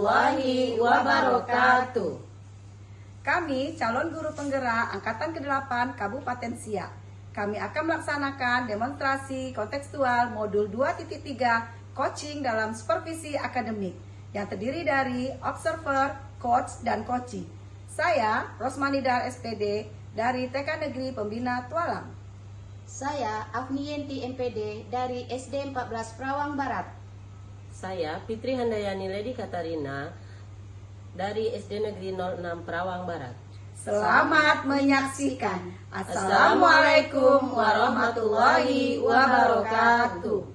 warahmatullahi wabarakatuh. Kami calon guru penggerak Angkatan ke-8 Kabupaten Siak. Kami akan melaksanakan demonstrasi kontekstual modul 2.3 coaching dalam supervisi akademik yang terdiri dari observer, coach, dan coaching. Saya Rosmanidar SPD dari TK Negeri Pembina Tualang. Saya Afni Yenti MPD dari SD 14 Perawang Barat. Saya Fitri Handayani Lady Katarina dari SD Negeri 06 Perawang Barat. Selamat menyaksikan. Assalamualaikum warahmatullahi wabarakatuh.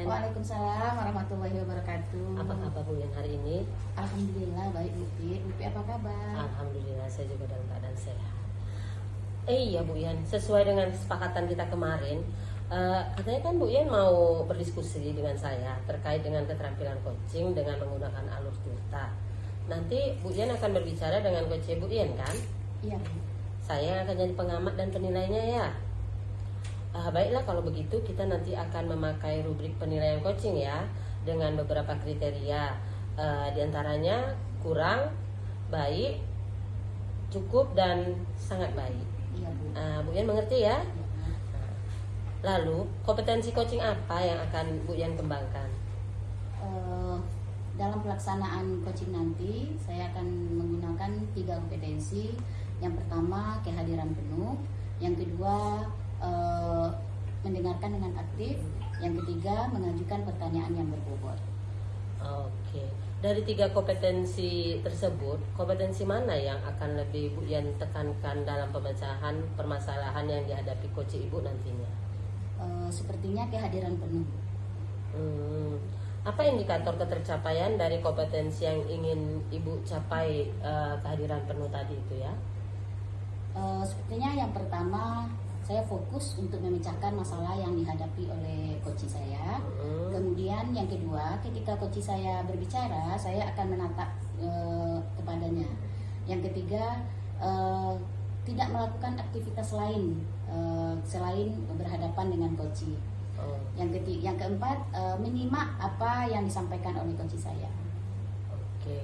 Waalaikumsalam warahmatullahi wabarakatuh. Apa kabar Bu Yen hari ini? Alhamdulillah baik Bu Pi. Bu Pi apa kabar? Alhamdulillah saya juga dalam keadaan sehat. Iya Bu Yen, sesuai dengan kesepakatan kita kemarin, katanya kan Bu Yen mau berdiskusi dengan saya terkait dengan keterampilan coaching dengan menggunakan alur tirta. Nanti Bu Yen akan berbicara dengan coach Bu Yen kan? Iya Bu. Saya akan jadi pengamat dan penilainya ya. Baiklah kalau begitu kita nanti akan memakai rubrik penilaian coaching ya dengan beberapa kriteria, diantaranya kurang, baik, cukup, dan sangat baik. Iya Bu. Bu Yen mengerti ya? Lalu kompetensi coaching apa yang akan Bu Yen kembangkan? Dalam pelaksanaan coaching nanti saya akan menggunakan 3 kompetensi. Yang pertama kehadiran penuh, yang kedua mendengarkan dengan aktif, yang ketiga mengajukan pertanyaan yang berbobot. Oke, dari 3 kompetensi tersebut, kompetensi mana yang akan lebih Bu Yen tekankan dalam pemecahan permasalahan yang dihadapi coach Ibu nantinya? Sepertinya kehadiran penuh. Apa indikator ketercapaian dari kompetensi yang ingin Ibu capai kehadiran penuh tadi itu ya? Sepertinya yang pertama saya fokus untuk memecahkan masalah yang dihadapi oleh coach saya. Kemudian yang kedua, ketika coach saya berbicara, saya akan menatap kepadanya. Yang ketiga, tidak melakukan aktivitas lain selain berhadapan dengan coach. Yang keempat, menyimak apa yang disampaikan oleh coach saya. Oke,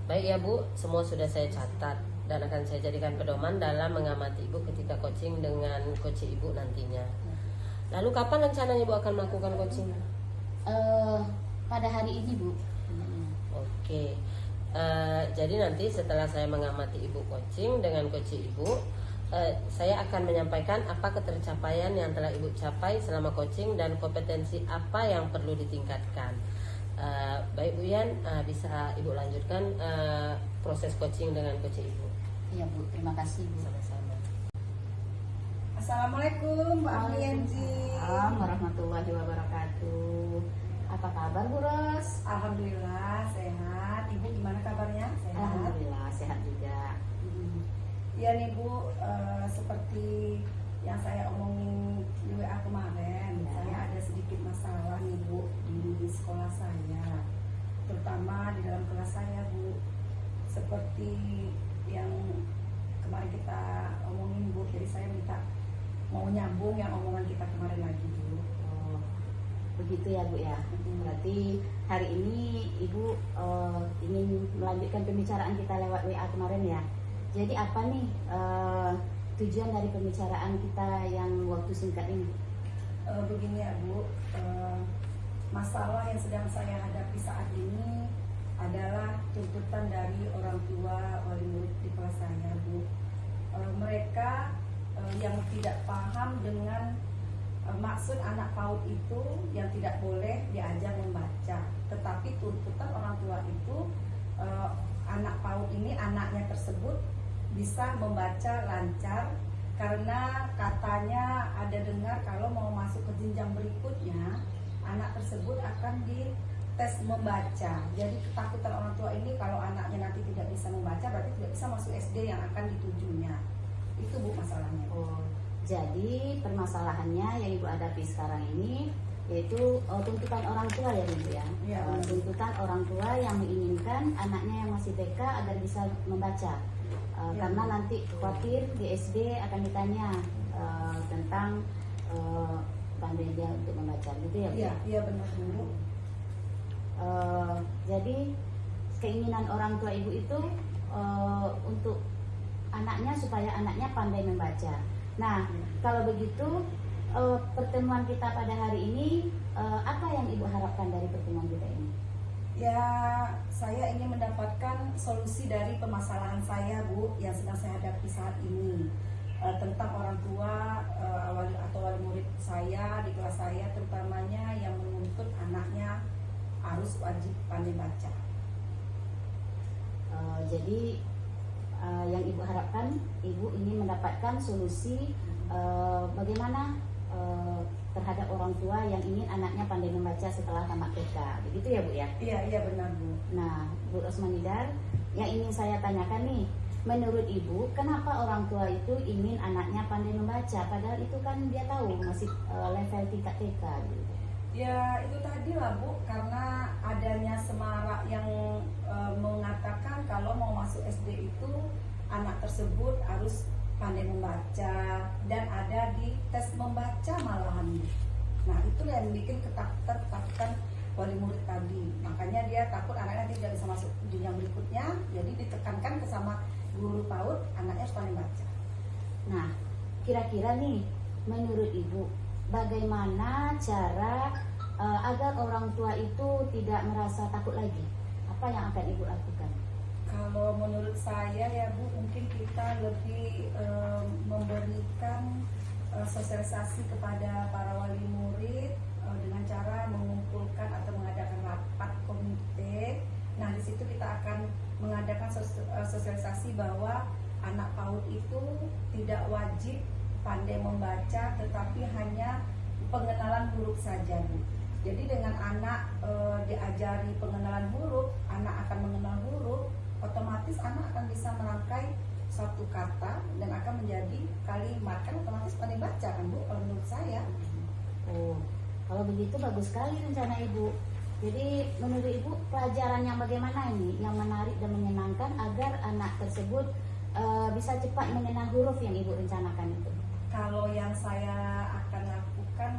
baik ya Bu, semua sudah saya catat dan akan saya jadikan pedoman dalam mengamati Ibu ketika coaching dengan coach Ibu nantinya. Lalu kapan rencananya Ibu akan melakukan coaching? Pada hari ini Bu. Oke, jadi nanti setelah saya mengamati Ibu coaching dengan coach Ibu, saya akan menyampaikan apa ketercapaian yang telah Ibu capai selama coaching dan kompetensi apa yang perlu ditingkatkan. Baik Bu Yen, bisa Ibu lanjutkan proses coaching dengan coach Ibu. Iya Bu, terima kasih Bu. Sama-sama. Assalamualaikum Mbak Afni Yenti. Assalamualaikum warahmatullahi wabarakatuh. Apa kabar Bu Ros? Alhamdulillah sehat. Ibu gimana kabarnya? Sehat. Alhamdulillah sehat juga. Iya nih Bu, seperti yang saya omongin di WA kemarin, saya ada sedikit masalah nih Bu di sekolah saya, terutama di dalam kelas saya Bu. Seperti yang kemarin kita omongin Bu, jadi saya minta mau nyambung yang omongan kita kemarin lagi Bu. Begitu ya Bu ya. Berarti hari ini Ibu ingin melanjutkan pembicaraan kita lewat WA kemarin ya. Jadi apa nih tujuan dari pembicaraan kita yang waktu singkat ini? Begini ya Bu, masalah yang sedang saya hadapi saat ini adalah tuntutan dari orang tua wali murid di kelas saya, Bu. Mereka yang tidak paham dengan maksud anak PAUD itu yang tidak boleh diajar membaca, tetapi tuntutan orang tua itu anak PAUD ini, anaknya tersebut bisa membaca lancar, karena katanya ada dengar kalau mau masuk ke jenjang berikutnya anak tersebut akan dites membaca. Jadi ketakutan orang tua ini kalau anaknya nanti tidak bisa membaca berarti tidak bisa masuk SD yang akan ditujunya. Itu, Bu, masalahnya. Oh, jadi permasalahannya yang Ibu hadapi sekarang ini yaitu tuntutan orang tua ya Ibu ya. Ya, tuntutan orang tua yang menginginkan anaknya yang masih TK agar bisa membaca. Ya. Karena nanti khawatir di SD akan ditanya tentang pandai dia untuk membaca, gitu ya Bu? Iya, iya benar, Bu. Jadi keinginan orang tua Ibu itu untuk anaknya supaya anaknya pandai membaca. Nah, kalau begitu pertemuan kita pada hari ini apa yang Ibu harapkan dari pertemuan kita ini? Ya, saya ingin mendapatkan solusi dari permasalahan saya, Bu, yang sedang saya hadapi saat ini, tentang orang tua atau wali murid saya di kelas saya, terutamanya yang menuntut anaknya harus wajib pandai baca. Jadi yang Ibu harapkan, Ibu ingin mendapatkan solusi bagaimana terhadap orang tua yang ingin anaknya pandai membaca setelah tamat TK, begitu ya Bu ya? Iya, iya benar, Bu. Nah, Bu Rosmanidar, yang ingin saya tanyakan nih, menurut Ibu, kenapa orang tua itu ingin anaknya pandai membaca, padahal itu kan dia tahu masih level tingkat TK gitu. Ya itu tadi lah, Bu, karena adanya semarak yang mengatakan kalau mau masuk SD itu anak tersebut harus pandai membaca dan ada di tes membaca malahan. Nah itu yang bikin ketakutan wali murid tadi, makanya dia takut anaknya tidak bisa masuk jenjang berikutnya, jadi ditekankan ke sama guru PAUD anaknya harus pandai baca. Nah, kira-kira nih menurut Ibu bagaimana cara agar orang tua itu tidak merasa takut lagi? Apa yang akan Ibu lakukan? Kalau menurut saya ya Bu, mungkin kita lebih memberikan sosialisasi kepada para wali murid dengan cara mengumpulkan atau mengadakan rapat komite. Nah di situ kita akan mengadakan sosialisasi bahwa anak PAUD itu tidak wajib pandai membaca, tetapi hanya pengenalan huruf saja, Bu. Jadi dengan anak diajari pengenalan huruf, anak akan mengenal huruf, otomatis anak akan bisa merangkai satu kata dan akan menjadi kalimat, kan otomatis pandai baca kan, Bu, kalau menurut saya. Oh, kalau begitu bagus sekali rencana Ibu. Jadi menurut Ibu pelajaran yang bagaimana ini yang menarik dan menyenangkan agar anak tersebut bisa cepat mengenal huruf yang Ibu rencanakan itu? Kalau yang saya akan lakukan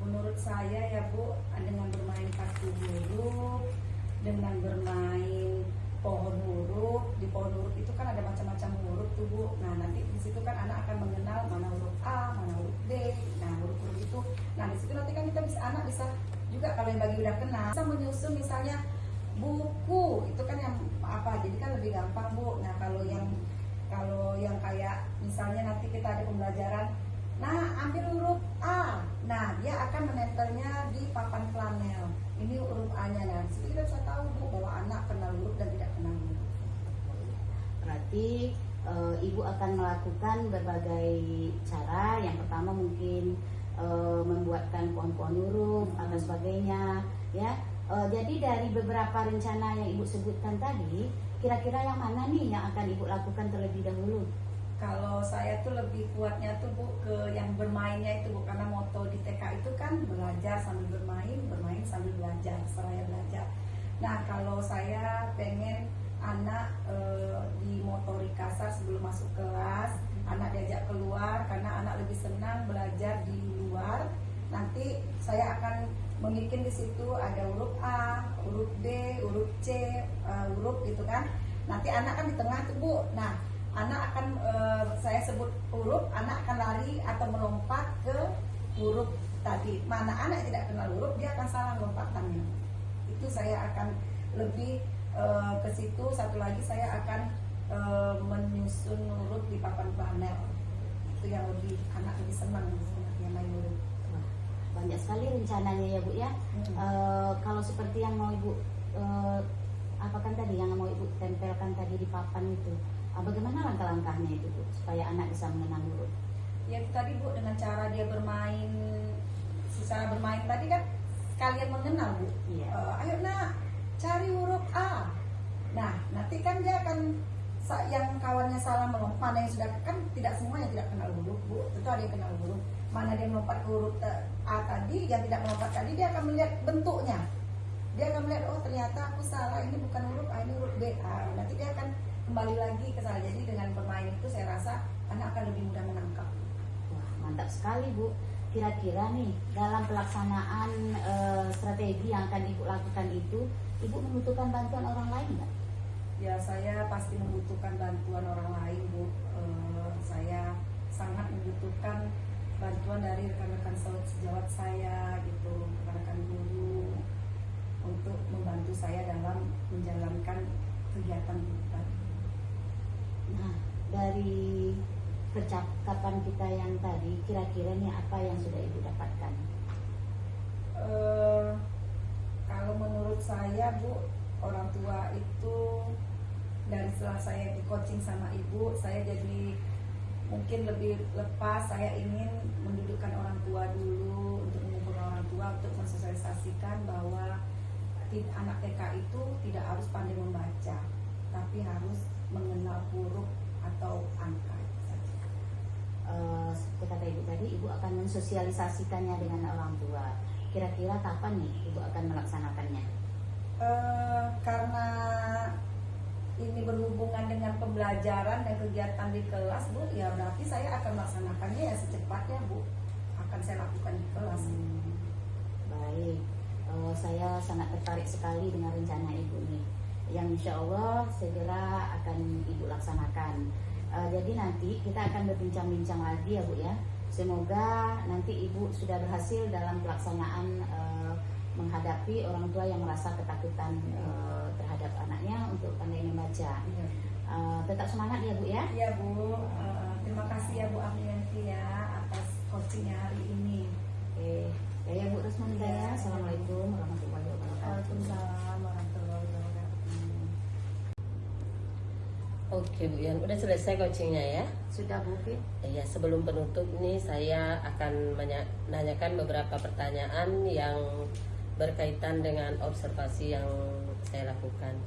menurut saya ya Bu, dengan bermain kartu huruf, dengan bermain pohon huruf. Di pohon huruf itu kan ada macam-macam huruf tuh, Bu. Nah nanti di situ kan anak akan mengenal mana huruf A, mana huruf D. Nah huruf-huruf itu, nah di situ nanti kan anak bisa juga, kalau yang bagi udah kenal, bisa menyusun misalnya buku itu kan yang apa, jadi kan lebih gampang, Bu. Nah kalau yang kayak misalnya nanti kita ada pembelajaran, nah ambil huruf A, nah dia akan menempelnya di papan flanel, ini huruf A-nya. Nah disitu kita bisa tahu, Bu, bahwa anak kenal huruf dan tidak kenal huruf. Berarti Ibu akan melakukan berbagai cara. Yang pertama mungkin membuatkan pohon-pohon huruf atau sebagainya, ya. Jadi dari beberapa rencana yang Ibu sebutkan tadi, kira-kira yang mana nih yang akan Ibu lakukan terlebih dahulu? Kalau saya tuh lebih kuatnya tuh, Bu, ke yang bermainnya itu, Bu, karena moto di TK itu kan belajar sambil bermain, bermain sambil belajar, seraya belajar. Nah kalau saya pengen anak di motorik kasar sebelum masuk kelas, anak diajak keluar karena anak lebih senang belajar di luar. Nanti saya akan membuat di situ ada huruf A, huruf B, huruf C, huruf gitu kan. Nanti anak kan di tengah tuh, Bu. Nah anak akan saya sebut huruf, anak akan lari atau melompat ke huruf tadi mana anak yang tidak kenal huruf dia akan salah lompatannya. Itu saya akan lebih ke situ. Satu lagi saya akan menyusun huruf di papan panel. Itu yang lebih anak lebih senang yang main huruf. Wah, banyak sekali rencananya ya Bu ya. Kalau seperti yang mau Ibu apakan tadi yang mau Ibu tempelkan tadi di papan itu, bagaimana langkah-langkahnya itu Bu supaya anak bisa mengenal huruf? Ya tadi Bu, dengan cara dia bermain, secara bermain tadi kan kalian mengenal Bu. Iya. Ayo nak cari huruf A. Nah nanti kan dia akan yang kawannya salah melompat, mana yang sudah kan tidak semuanya tidak kenal huruf Bu, tentu ada yang kenal huruf. Mana dia melompat ke huruf A tadi, yang tidak melompat tadi dia akan melihat bentuknya. Dia akan melihat, oh ternyata aku salah, ini bukan huruf A, ini huruf B. Nanti dia akan kembali lagi ke sana. Jadi dengan bermain itu saya rasa anak akan lebih mudah menangkap. Wah, mantap sekali Bu. Kira-kira nih dalam pelaksanaan strategi yang akan Ibu lakukan itu, Ibu membutuhkan bantuan orang lain nggak? Ya saya pasti membutuhkan bantuan orang lain Bu. Saya sangat membutuhkan bantuan dari rekan-rekan sejawat saya gitu, rekan-rekan guru untuk membantu saya dalam menjalankan kegiatan kita. Nah, dari percakapan kita yang tadi, kira-kira nih apa yang sudah Ibu dapatkan? Kalau menurut saya Bu, orang tua itu dari setelah saya di coaching sama Ibu, saya jadi mungkin lebih lepas. Saya ingin mendudukkan orang tua dulu, untuk mengumpulkan orang tua, untuk mensosialisasikan bahwa anak TK itu tidak harus pandai membaca, tapi harus mengenal huruf atau angka saja. Seperti kata Ibu tadi, Ibu akan mensosialisasikannya dengan orang tua. Kira-kira kapan nih Ibu akan melaksanakannya? Karena ini berhubungan dengan pembelajaran dan kegiatan di kelas Bu, ya berarti saya akan melaksanakannya ya secepatnya Bu, akan saya lakukan di kelas. Baik, saya sangat tertarik sekali dengan rencana Ibu nih, yang insya Allah segera akan Ibu laksanakan. Jadi nanti kita akan berbincang-bincang lagi ya Bu ya. Semoga nanti Ibu sudah berhasil dalam pelaksanaan menghadapi orang tua yang merasa ketakutan terhadap anaknya untuk pandai membaca. Tetap semangat ya Bu ya. Iya Bu, terima kasih ya Bu Aprianti ya atas coachingnya hari ini. Oke, ya Bu Rusman Ya. Assalamualaikum warahmatullahi wabarakatuh. Waalaikumsalam warahmatullahi wabarakatuh. Oke Bu Yan, udah selesai coachingnya ya? Sudah Bu Fit? Ya, sebelum penutup nih saya akan menanyakan beberapa pertanyaan yang berkaitan dengan observasi yang saya lakukan.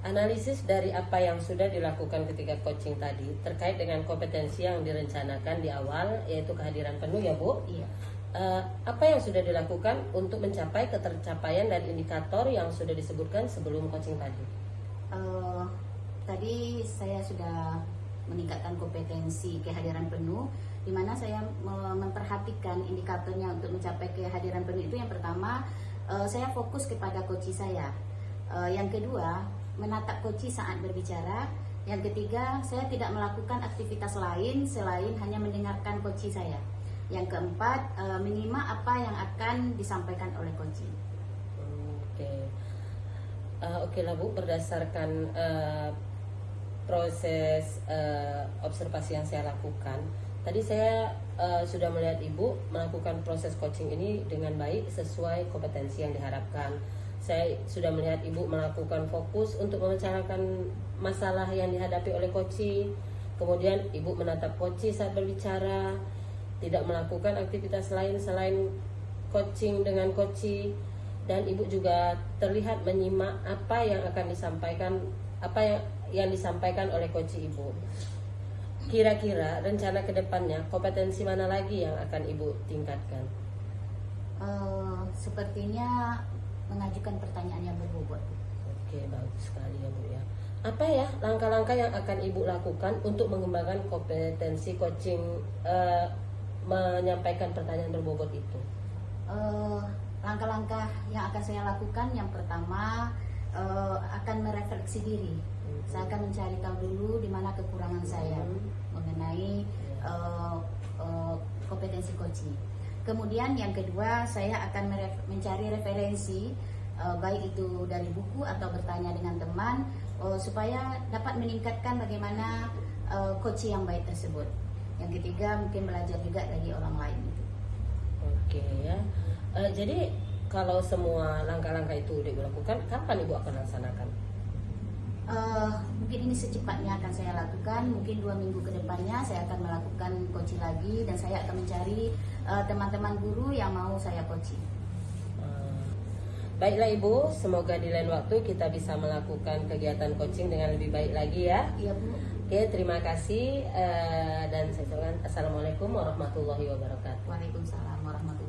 Analisis dari apa yang sudah dilakukan ketika coaching tadi terkait dengan kompetensi yang direncanakan di awal, yaitu kehadiran penuh ya Bu. Iya. Apa yang sudah dilakukan untuk mencapai ketercapaian dan indikator yang sudah disebutkan sebelum coaching tadi? Tadi saya sudah meningkatkan kompetensi kehadiran penuh, di mana saya memperhatikan indikatornya untuk mencapai kehadiran penuh itu. Yang pertama, saya fokus kepada coach saya. Yang kedua, menatap coach saat berbicara. Yang ketiga, saya tidak melakukan aktivitas lain selain hanya mendengarkan coach saya. Yang keempat, menyimak apa yang akan disampaikan oleh coach. Oke lah Bu, berdasarkan proses observasi yang saya lakukan, tadi saya sudah melihat Ibu melakukan proses coaching ini dengan baik sesuai kompetensi yang diharapkan. Saya sudah melihat Ibu melakukan fokus untuk membicarakan masalah yang dihadapi oleh coach. Kemudian Ibu menatap coach saat berbicara, tidak melakukan aktivitas lain selain coaching dengan coach. Dan Ibu juga terlihat menyimak apa yang akan disampaikan, apa yang disampaikan oleh coach Ibu. Kira-kira rencana kedepannya kompetensi mana lagi yang akan Ibu tingkatkan? Sepertinya mengajukan pertanyaan yang berbobot. Oke, bagus sekali ya Bu ya. Apa ya langkah-langkah yang akan Ibu lakukan untuk mengembangkan kompetensi coaching menyampaikan pertanyaan berbobot itu? Langkah-langkah yang akan saya lakukan, yang pertama akan merefleksi diri. Saya akan mencari tahu dulu di mana kekurangan saya mengenai kompetensi coaching. Kemudian yang kedua, saya akan mencari referensi, baik itu dari buku atau bertanya dengan teman, supaya dapat meningkatkan bagaimana coaching yang baik tersebut. Yang ketiga, mungkin belajar juga dari orang lain. Oke ya. Jadi kalau semua langkah-langkah itu udah dilakukan, kapan Ibu akan laksanakan? Mungkin ini secepatnya akan saya lakukan. Mungkin 2 minggu ke depannya saya akan melakukan coaching lagi, dan saya akan mencari teman-teman guru yang mau saya coaching. Baiklah Ibu, semoga di lain waktu kita bisa melakukan kegiatan coaching dengan lebih baik lagi ya. Iya Bu. Oke, terima kasih dan saya ucapkan Assalamualaikum warahmatullahi wabarakatuh. Waalaikumsalam warahmatullahi wabarakatuh.